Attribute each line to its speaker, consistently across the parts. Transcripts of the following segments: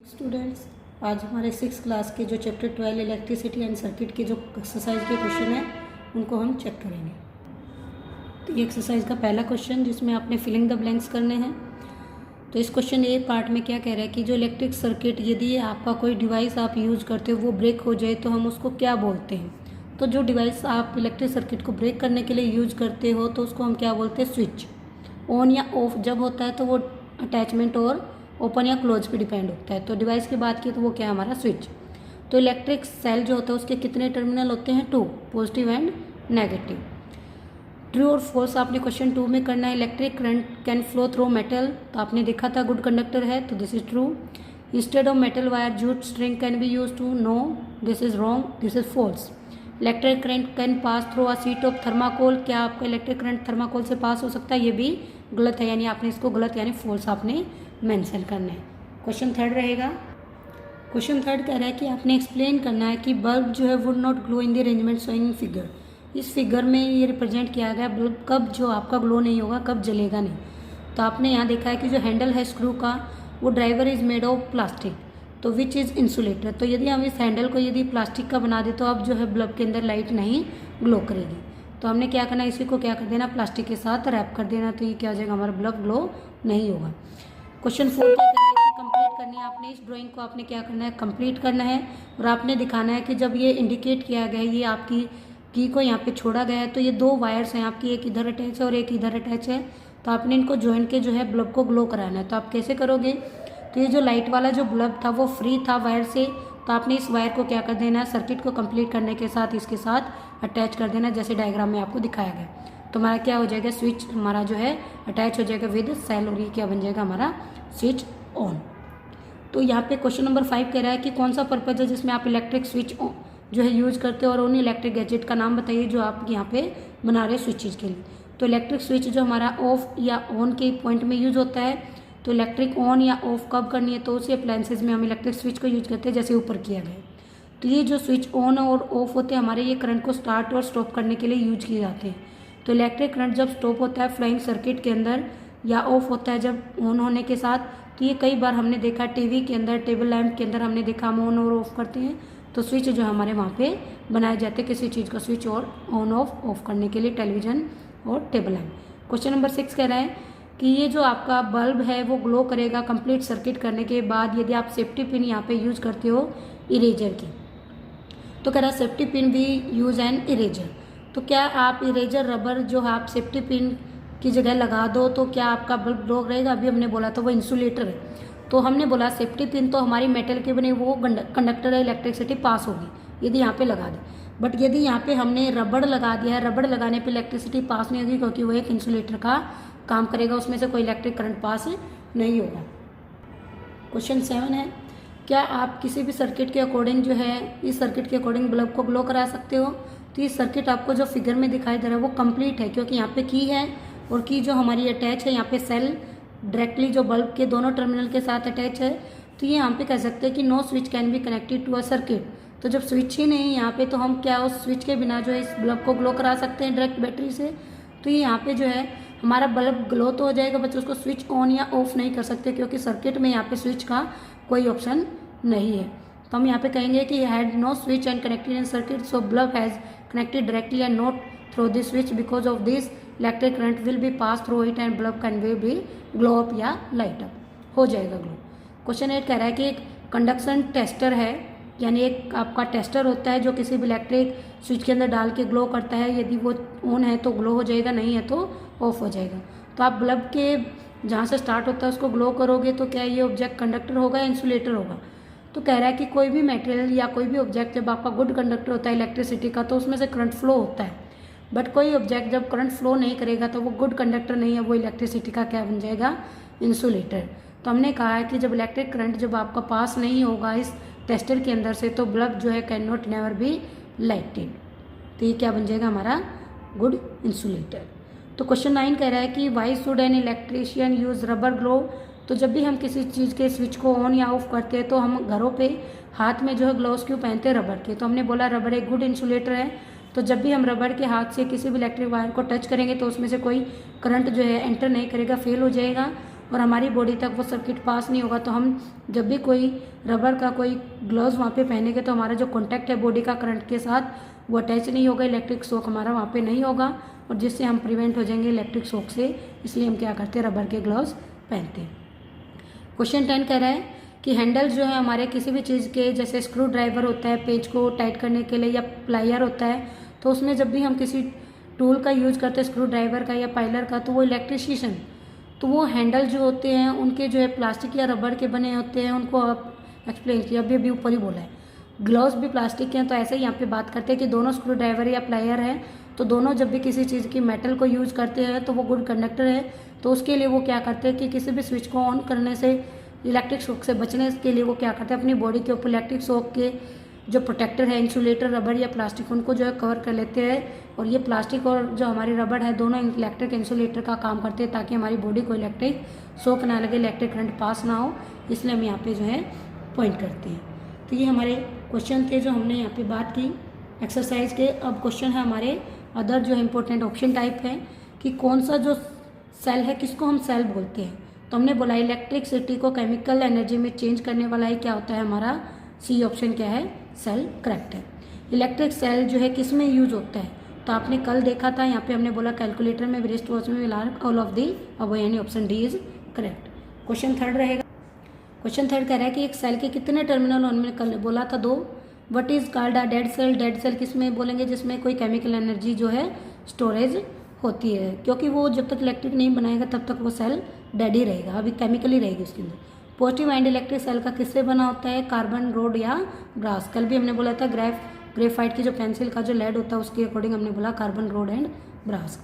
Speaker 1: Students, आज हमारे 6 class के जो चैप्टर 12 इलेक्ट्रिसिटी एंड सर्किट के जो एक्सरसाइज के क्वेश्चन हैं उनको हम चेक करेंगे। तो ये एक्सरसाइज का पहला क्वेश्चन जिसमें आपने फिलिंग द ब्लैंक्स करने हैं। तो इस क्वेश्चन ए पार्ट में क्या कह रहा है कि जो इलेक्ट्रिक सर्किट यदि आपका कोई डिवाइस आप यूज़ करते हो वो ब्रेक हो जाए तो हम उसको क्या बोलते हैं। तो जो डिवाइस आप इलेक्ट्रिक सर्किट को ब्रेक करने के लिए यूज करते हो तो उसको हम क्या बोलते हैं, स्विच। ऑन या ऑफ जब होता है तो वो अटैचमेंट और ओपन या क्लोज पे डिपेंड होता है। तो डिवाइस की बात की तो वो क्या है हमारा स्विच। तो इलेक्ट्रिक सेल जो होता है उसके कितने टर्मिनल होते हैं, 2, पॉजिटिव एंड नेगेटिव। ट्रू और फॉल्स आपने क्वेश्चन 2 में करना है। Electric current can flow through metal, तो आपने देखा था गुड कंडक्टर है, तो this is true. Instead of metal wire jute string can be use too, no this is wrong, this is false. Electric current can pass through a sheet of thermocol, क्या आपका electric current thermocol से पास हो सकता है, ये भी गलत है, यानी आपने इसको गलत यानी फॉल्स आपने मेंशन करना है। क्वेश्चन थर्ड रहेगा। क्वेश्चन थर्ड कह रहा है कि आपने एक्सप्लेन करना है कि बल्ब जो है would not glow in the arrangement showing in figure. इस फिगर में ये रिप्रेजेंट किया गया बल्ब कब जो आपका ग्लो नहीं होगा, कब जलेगा नहीं। तो आपने यहाँ देखा है कि जो हैंडल है स्क्रू का वो driver is made of plastic, तो विच इज़ इंसुलेटर। तो यदि हम इस हैंडल को यदि प्लास्टिक का बना दे तो अब जो है बल्ब के अंदर लाइट नहीं ग्लो करेगी। तो हमने क्या करना है, इसी को क्या कर देना, प्लास्टिक के साथ रैप कर देना, तो ये क्या हो जाएगा, हमारा बल्ब ग्लो नहीं होगा। क्वेश्चन 4 क्या करना है कि कंप्लीट करनी है आपने इस ड्राइंग को, आपने क्या करना है, कंप्लीट करना है और आपने दिखाना है कि जब ये इंडिकेट किया गया है, ये आपकी की को यहाँ पे छोड़ा गया है, तो ये 2 वायर्स हैं आपकी, एक इधर अटैच है और एक इधर अटैच है, तो आपने इनको ज्वाइन के जो है बल्ब को ग्लो कराना है। तो आप कैसे करोगे, तो ये जो लाइट वाला जो बल्ब था वो फ्री था वायर से, तो आपने इस वायर को क्या कर देना है, सर्किट को कंप्लीट करने के साथ इसके साथ अटैच कर देना, जैसे डायग्राम में आपको दिखाया गया। तो हमारा क्या हो जाएगा, स्विच हमारा जो है अटैच हो जाएगा विद सेल और ये क्या बन जाएगा हमारा स्विच ऑन। तो यहाँ पे क्वेश्चन नंबर 5 कह रहा है कि कौन सा पर्पज है जिसमें आप इलेक्ट्रिक स्विच जो है यूज करते हो और उन इलेक्ट्रिक गैजेट का नाम बताइए जो आप यहाँ पे बना रहे स्विचेज के लिए। तो इलेक्ट्रिक स्विच जो हमारा ऑफ या ऑन के पॉइंट में यूज होता है, तो इलेक्ट्रिक ऑन या ऑफ कब करनी है, तो उसी अप्लायंसेज में हम इलेक्ट्रिक स्विच को यूज करते हैं जैसे ऊपर किया गया है। तो ये जो स्विच ऑन और ऑफ होते हैं हमारे, ये करंट को स्टार्ट और स्टॉप करने के लिए यूज किए जाते हैं। तो इलेक्ट्रिक करंट जब स्टॉप होता है फ्लाइंग सर्किट के अंदर या ऑफ होता है जब ऑन होने के साथ, तो ये कई बार हमने देखा टीवी के अंदर, टेबल लैंप के अंदर हमने देखा हम ऑन और ऑफ करते हैं, तो स्विच जो हमारे वहाँ पे बनाए जाते हैं किसी चीज़ का स्विच और ऑन ऑफ करने के लिए, टेलीविजन और टेबल लैंप। क्वेश्चन नंबर 6 कह रहा है कि ये जो आपका बल्ब है वो ग्लो करेगा कंप्लीट सर्किट करने के बाद यदि आप सेफ्टी पिन यहाँ पे यूज करते हो इरेजर की। तो कह रहा है सेफ्टी पिन भी यूज एन इरेजर। तो क्या आप इरेजर रबर जो आप सेफ्टी पिन की जगह लगा दो तो क्या आपका बल्ब ग्लो रहेगा। अभी हमने बोला था वो इंसुलेटर है, तो हमने बोला सेफ्टी पिन तो हमारी मेटल की बनी वो कंडक्टर है, इलेक्ट्रिसिटी पास होगी यदि यहाँ पे लगा दे। बट यदि यहाँ पे हमने रबड़ लगा दिया है, रबड़ लगाने पे इलेक्ट्रिसिटी पास नहीं होगी क्योंकि वो एक इंसुलेटर का काम करेगा, उसमें से कोई इलेक्ट्रिक करंट पास नहीं होगा। क्वेश्चन 7 है, क्या आप किसी भी सर्किट के अकॉर्डिंग जो है इस सर्किट के अकॉर्डिंग बल्ब को ग्लो करा सकते हो। तो ये सर्किट आपको जो फिगर में दिखाई दे रहा है वो कंप्लीट है क्योंकि यहाँ पे की है और की जो हमारी अटैच है, यहाँ पे सेल डायरेक्टली जो बल्ब के दोनों टर्मिनल के साथ अटैच है। तो ये यहाँ पे कह सकते हैं कि no switch can be connected to a circuit. तो जब स्विच ही नहीं है यहाँ पे तो हम क्या उस स्विच के बिना जो है इस बल्ब को ग्लो करा सकते हैं डायरेक्ट बैटरी से। तो ये यहाँ पे जो है हमारा बल्ब ग्लो तो हो जाएगा, बच्चों उसको स्विच ऑन या ऑफ नहीं कर सकते क्योंकि सर्किट में यहाँ पे स्विच का कोई ऑप्शन नहीं है। तो हम यहाँ पे कहेंगे कि had know switch and connected in circuit, so bulb has connected directly and not through this switch, because of this electric current will be pass through it and bulb can be glow up या light up, हो जाएगा glow. Question 8 कह रहा है कि एक conduction tester है, यानी एक आपका टेस्टर होता है जो किसी भी इलेक्ट्रिक स्विच के अंदर डाल के ग्लो करता है, यदि वो ऑन है तो ग्लो हो जाएगा, नहीं है तो ऑफ हो जाएगा। तो आप बल्ब के जहाँ से स्टार्ट होता है उसको ग्लो करोगे तो क्या ये ऑब्जेक्ट कंडक्टर होगा या इंसुलेटर होगा। तो कह रहा है कि कोई भी मटेरियल या कोई भी ऑब्जेक्ट जब आपका गुड कंडक्टर होता है इलेक्ट्रिसिटी का तो उसमें से करंट फ्लो होता है, बट कोई ऑब्जेक्ट जब करंट फ्लो नहीं करेगा तो वो गुड कंडक्टर नहीं है, वो इलेक्ट्रिसिटी का क्या बन जाएगा, इंसुलेटर। तो हमने कहा है कि जब इलेक्ट्रिक करंट जब आपका पास नहीं होगा इस टेस्टर के अंदर से तो बल्ब जो है can not never be lighted, तो ये क्या बन जाएगा हमारा गुड इंसुलेटर। तो क्वेश्चन 9 कह रहा है कि why should an electrician use rubber glow. तो जब भी हम किसी चीज़ के स्विच को ऑन या ऑफ करते हैं तो हम घरों पे हाथ में जो है ग्लोव्स क्यों पहनते हैं, रबर के। तो हमने बोला रबर एक गुड इंसुलेटर है, तो जब भी हम रबर के हाथ से किसी भी इलेक्ट्रिक वायर को टच करेंगे तो उसमें से कोई करंट जो है एंटर नहीं करेगा, फेल हो जाएगा। और हमारी बॉडी तक वो सर्किट पास नहीं होगा, तो हम जब भी कोई रबर का कोई ग्लव्स वहाँ पे पहनेंगे तो हमारा जो कॉन्टैक्ट है बॉडी का करंट के साथ वो अटैच नहीं होगा, इलेक्ट्रिक शॉक हमारा वहाँ पे नहीं होगा, और जिससे हम प्रिवेंट हो जाएंगे इलेक्ट्रिक शॉक से। इसलिए हम क्या करते हैं, रबर के ग्लव्स पहनते हैं। क्वेश्चन 10 कह रहा है कि हैंडल जो है हमारे किसी भी चीज़ के, जैसे स्क्रू ड्राइवर होता है पेज को टाइट करने के लिए, या प्लायर होता है, तो उसमें जब भी हम किसी टूल का यूज़ करते हैं, स्क्रू ड्राइवर का या पाइलर का, तो वो इलेक्ट्रिशियन, तो वो हैंडल जो होते हैं उनके जो है प्लास्टिक या रबर के बने होते हैं। उनको आप एक्सप्लेन किया, अभी ऊपर ही बोला है। ग्लव्स भी प्लास्टिक के हैं, तो ऐसे ही यहाँ पे बात करते हैं कि दोनों स्क्रू ड्राइवर या प्लायर है, तो दोनों जब भी किसी चीज़ की मेटल को यूज़ करते हैं तो वो गुड कंडक्टर है। तो उसके लिए वो क्या करते हैं कि किसी भी स्विच को ऑन करने से, इलेक्ट्रिक शॉक से बचने के लिए वो क्या करते हैं, अपनी बॉडी के ऊपर इलेक्ट्रिक शॉक के जो प्रोटेक्टर है, इंसुलेटर, रबर या प्लास्टिक, उनको जो है कवर कर लेते हैं। और ये प्लास्टिक और जो हमारी रबर है दोनों इलेक्ट्रिक इंसुलेटर का काम करते हैं, ताकि हमारी बॉडी को इलेक्ट्रिक शॉक ना लगे, इलेक्ट्रिक करंट पास ना हो। इसलिए हम यहाँ पे जो है पॉइंट करते हैं। तो ये हमारे क्वेश्चन थे जो हमने यहाँ पे बात की एक्सरसाइज के। अब क्वेश्चन है हमारे अदर जो इम्पोर्टेंट ऑप्शन टाइप है कि कौन सा जो सेल है किसको हम सेल बोलते हैं। तो हमने बोला इलेक्ट्रिसिटी को केमिकल एनर्जी में चेंज करने वाला ही क्या होता है हमारा, सी ऑप्शन क्या है, सेल, करेक्ट है। इलेक्ट्रिक सेल जो है किस में यूज होता है, तो आपने कल देखा था, यहाँ पे हमने बोला कैलकुलेटर में, रिस्ट वॉच में, ऑल ऑफ दी अब, यानी option D is correct. Question 3 रहेगा। क्वेश्चन 3 कह रहा है कि एक सेल के कितने टर्मिनल, हमने कल बोला था 2। What is called a dead cell, dead cell किस में बोलेंगे, जिसमें कोई केमिकल एनर्जी जो है स्टोरेज होती है, क्योंकि वो जब तक इलेक्ट्रिक नहीं बनाएगा तब तक वो सेल डेड ही रहेगा, अभी केमिकल ही रहेगी उसके अंदर। पॉजिटिव एंड इलेक्ट्रिक सेल का किससे बना होता है, कार्बन, रोड या ब्रास। कल भी हमने बोला था ग्रेफाइट की जो पेंसिल का जो लेड होता है उसके अकॉर्डिंग हमने बोला carbon, rod and brass.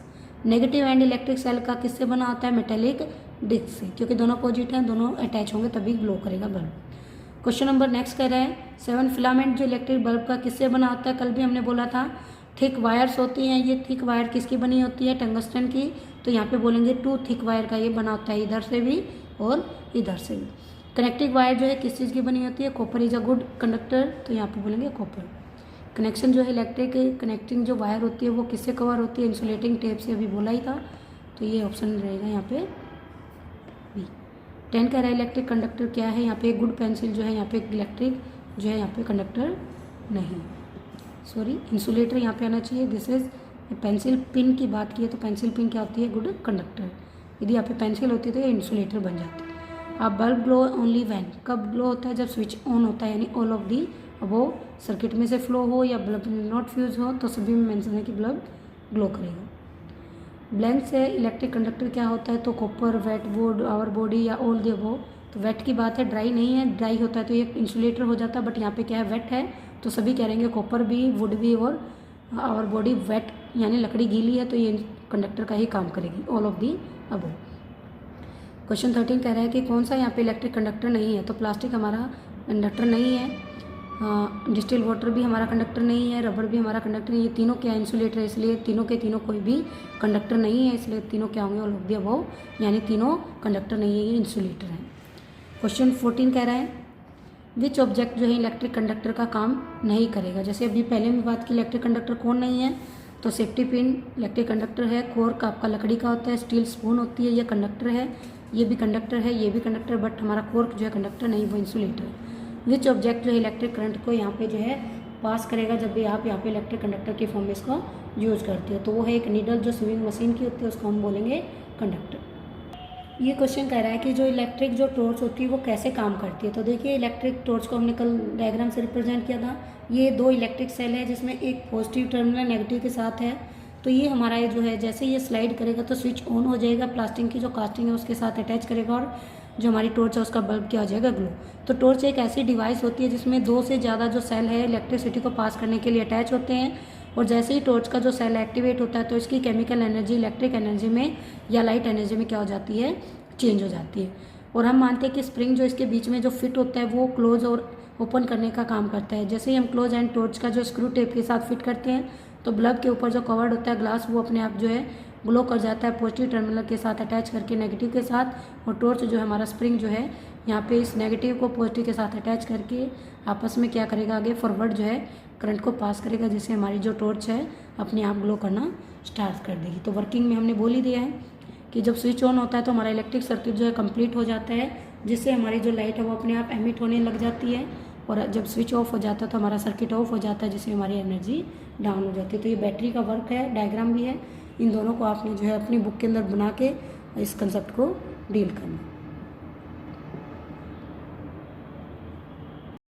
Speaker 1: Negative and electric cell का किससे बना होता है, मेटेलिक डिस्क से, क्योंकि दोनों पॉजिटिव हैं, दोनों अटैच होंगे तभी ग्लो करेगा बल्ब। क्वेश्चन नंबर नेक्स्ट कह रहा है 7 फिलामेंट जो इलेक्ट्रिक बल्ब का किससे बना होता है। कल भी हमने बोला था थिक वायर्स होती हैं, ये थिक वायर किसकी बनी होती है, टंगस्टन की। तो यहाँ पे बोलेंगे 2 थिक वायर का ये बना होता है, इधर से भी और इधर से भी। कनेक्टिंग वायर जो है किस चीज़ की बनी होती है, copper is a good conductor, तो यहाँ पे बोलेंगे कॉपर। कनेक्शन जो है इलेक्ट्रिक कनेक्टिंग जो वायर होती है वो किससे कवर होती है, इंसुलेटिंग टेप से, अभी बोला ही था, तो ये ऑप्शन रहेगा यहाँ पे बी। 10 कह रहा है इलेक्ट्रिक कंडक्टर क्या है, यहाँ पे एक गुड पेंसिल जो है, यहाँ पे इलेक्ट्रिक जो है, यहाँ पे कंडक्टर नहीं, सॉरी इंसुलेटर यहाँ पे आना चाहिए। दिस इज पेंसिल पिन की बात की है, तो पेंसिल पिन क्या होती है, गुड कंडक्टर। यदि यहाँ पे पेंसिल होती है तो ये इंसुलेटर बन जाती है। अब बल्ब ग्लो ओनली वैन, कब ग्लो होता है, जब स्विच ऑन होता है, यानी ऑल ऑफ दी वो सर्किट में से फ्लो हो या बल्ब नॉट फ्यूज हो, तो सभी में मेंशन है कि बल्ब ग्लो करेगा। ब्लैंक से इलेक्ट्रिक कंडक्टर क्या होता है, तो copper, wet, wood, our body या ऑल द अबव। तो वेट की बात है, ड्राई नहीं है, ड्राई होता है तो ये इंसुलेटर हो जाता है, बट यहाँ पे क्या है, वेट है, तो सभी कह रहेंगे कॉपर भी, वुड भी और आवर बॉडी। वेट यानी लकड़ी गीली है तो ये कंडक्टर का ही काम करेगी, all of the above. Question 13 कह रहा है कि कौन सा यहाँ पे इलेक्ट्रिक कंडक्टर नहीं है, तो प्लास्टिक हमारा कंडक्टर नहीं है, डिस्टिल वाटर भी हमारा कंडक्टर नहीं है, रबर भी हमारा कंडक्टर नहीं है, तीनों क्या इंसुलेटर है, इसलिए तीनों के तीनों कोई भी कंडक्टर नहीं है, इसलिए तीनों क्या होंगे, ऑल ऑफ दी अबव, यानी तीनों कंडक्टर नहीं है, ये इंसुलेटर है। क्वेश्चन 14 कह रहा है विच ऑब्जेक्ट जो है इलेक्ट्रिक कंडक्टर का काम नहीं करेगा। जैसे अभी पहले में बात की इलेक्ट्रिक कंडक्टर कौन नहीं है, तो सेफ्टी पिन इलेक्ट्रिक कंडक्टर है, कोर्क आपका लकड़ी का होता है, स्टील स्पून होती है, ये कंडक्टर है, ये भी कंडक्टर है, ये भी कंडक्टर, बट हमारा कोर्क जो है कंडक्टर नहीं, वो इंसुलेटर है। विच ऑब्जेक्ट जो है इलेक्ट्रिक करंट को यहाँ पे जो है पास करेगा जब भी आप यहाँ पे इलेक्ट्रिक कंडक्टर की फॉर्म में इसको यूज़ करते हो, तो वो है एक नीडल जो स्विंग मशीन की होती है, उसको हम बोलेंगे कंडक्टर। ये क्वेश्चन कह रहा है कि जो इलेक्ट्रिक जो टॉर्च होती है वो कैसे काम करती है। तो देखिए इलेक्ट्रिक टॉर्च को हमने कल डायग्राम से रिप्रेजेंट किया था। ये 2 इलेक्ट्रिक सेल है जिसमें एक पॉजिटिव टर्मिनल नेगेटिव के साथ है। तो ये हमारा ये जो है जैसे ये स्लाइड करेगा तो स्विच ऑन हो जाएगा, प्लास्टिक की जो कास्टिंग है उसके साथ अटैच करेगा और जो हमारी टॉर्च है उसका बल्ब क्या हो जाएगा, ग्लो। तो टॉर्च एक ऐसी डिवाइस होती है जिसमें 2 से ज़्यादा जो सेल है इलेक्ट्रिसिटी को पास करने के लिए अटैच होते हैं, और जैसे ही टॉर्च का जो सेल एक्टिवेट होता है तो इसकी केमिकल एनर्जी इलेक्ट्रिक एनर्जी में या लाइट एनर्जी में क्या हो जाती है, चेंज हो जाती है। और हम मानते हैं कि स्प्रिंग जो इसके बीच में जो फिट होता है वो क्लोज और ओपन करने का काम करता है। जैसे ही हम क्लोज एंड टॉर्च का जो स्क्रू टेप के साथ फिट करते हैं तो बल्ब के ऊपर जो कवर्ड होता है ग्लास वो अपने आप जो है ग्लो कर जाता है पॉजिटिव टर्मिनल के साथ अटैच करके नेगेटिव के साथ, और टॉर्च जो है हमारा स्प्रिंग जो है यहाँ पे इस नेगेटिव को पॉजिटिव के साथ अटैच करके आपस में क्या करेगा, आगे फॉरवर्ड जो है करंट को पास करेगा, जिससे हमारी जो टॉर्च है अपने आप ग्लो करना स्टार्ट कर देगी। तो वर्किंग में हमने बोल ही दिया है कि जब स्विच ऑन होता है तो हमारा इलेक्ट्रिक सर्किट जो है कंप्लीट हो जाता है, जिससे हमारी जो लाइट है वो अपने आप एमिट होने लग जाती है, और जब स्विच ऑफ हो जाता है तो हमारा सर्किट ऑफ हो जाता है, जिससे हमारी एनर्जी डाउन हो जाती है। तो ये बैटरी का वर्क है, डायग्राम भी है। इन दोनों को आपने जो है अपनी बुक के अंदर बना के इस कंसेप्ट को डील करना।